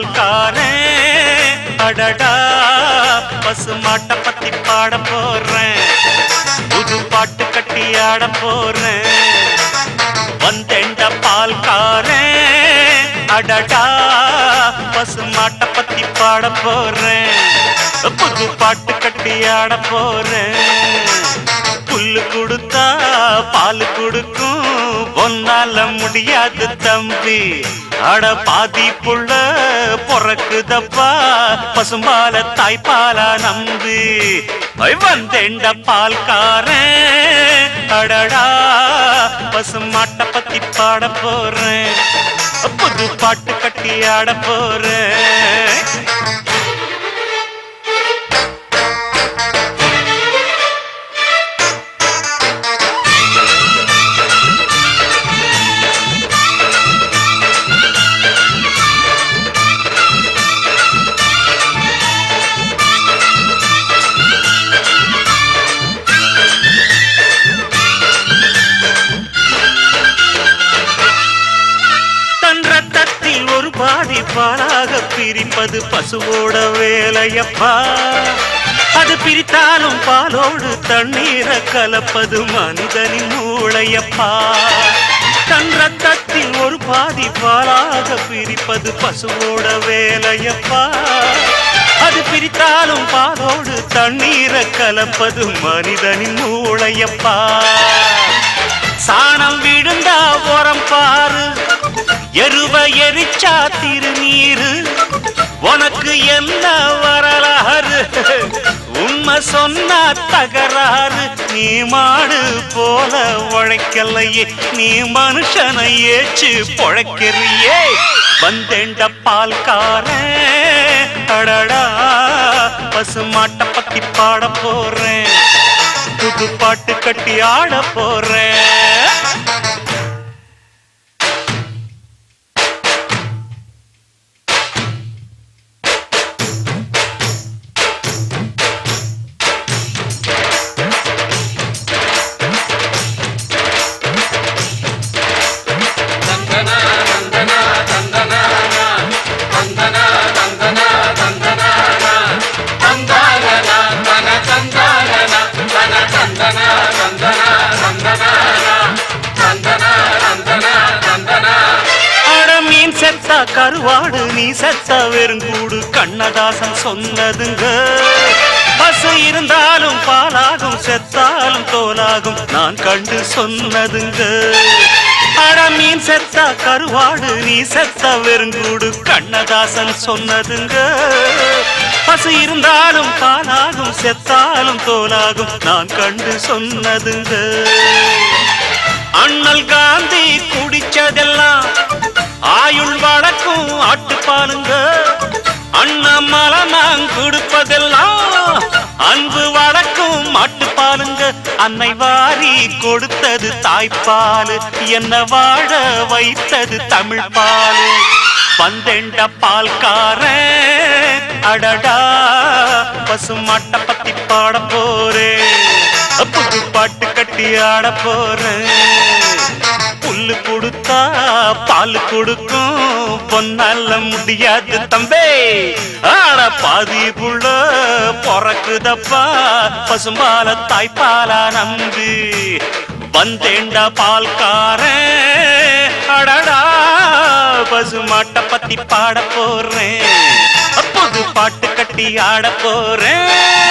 பால்காரன் அடடா பசுமாட்ட பத்தி பாட போறேன் புது பாட்டு கட்டி ஆட போறேன் வந்தேண்ட பால்காரன் அடடா பசுமாட்ட பத்தி பாட போறேன் புது பாட்டு கட்டி ஆட போறேன் புல்லு கொடுத்தா பால் கொடுக்கும் ஒன்னால முடியாது தம்பி அட பாதி புள்ள பொறக்குதப்பா பசும்பால தாய்ப்பாலா நம்பி வந்தேண்ட பால்காரன் அடடா பசுமாட்ட பத்தி பாட போறேன் புது பாட்டு கட்டி ஆட போறேன் பாதி பாலாக பிரிப்பது பசுவோட வேலையப்பா அது பிரித்தாலும் பாலோடு தண்ணீரை கலப்பது மனிதனின் மூளையப்பா தன் ரத்தத்தில் ஒரு பாதி பாலாக பிரிப்பது பசுவோட வேலையப்பா அது பிரித்தாலும் பாலோடு தண்ணீரை கலப்பது மனிதனின் மூளையப்பா சாணம் விழுந்தா உரம் பாரு எருவ எரிச்சா திருநீரு உனக்கு என்ன வரலாறு உண்மை சொன்னா தகராறு நீ மாடு போல உழைக்கலையே நீ மனுஷனை ஏச்சு பொழைக்கிறியே வந்தேண்ட பால்காரன் அடடா பசுமாட்ட பத்தி பாட போறேன் புது பாட்டு கட்டி ஆட போறேன் கருவாடு நீ செத்த வெறுங்கூடு கண்ணதாசன் சொன்னதுங்க பசு இருந்தாலும் பாலாகும் செத்தாலும் தோலாகும் நான் கண்டு சொன்னதுங்க அட மீன் செத்த கருவாடு நீ செத்த வெறுங்கூடு கண்ணதாசன் சொன்னதுங்க பசு இருந்தாலும் பாலாகும் செத்தாலும் தோலாகும் நான் கண்டு சொன்னதுங்க அண்ணல் காந்தி குடிச்சதெல்லாம் ஆயுள் வழக்கும் ஆட்டுப்பாலுங்க அண்ணாமலை நான் கொடுப்பதெல்லாம் அன்பு வழக்கும் மாட்டுப்பாலுங்க அன்னை வாரி கொடுத்தது தாய்ப்பாலு என்ன வாழ வைத்தது தமிழ் பாலு வந்தேண்ட பால்காரன் அடடா பசுமாட்ட பத்தி பாட போறேன் புது பாட்டு கட்டி ஆட போறேன் புல்லு கொடுத்தா பால் கொடுக்கும் பொன்னால முடியாது தம்பே ஆட பாதி புள்ள பொறக்குதப்பா பசும்பால தாய்ப்பாலா நம்பி வந்தேண்ட பால்காரன் அடடா பசுமாட்ட பத்தி பாட போறேன் புது பாட்டு கட்டி ஆட போறேன்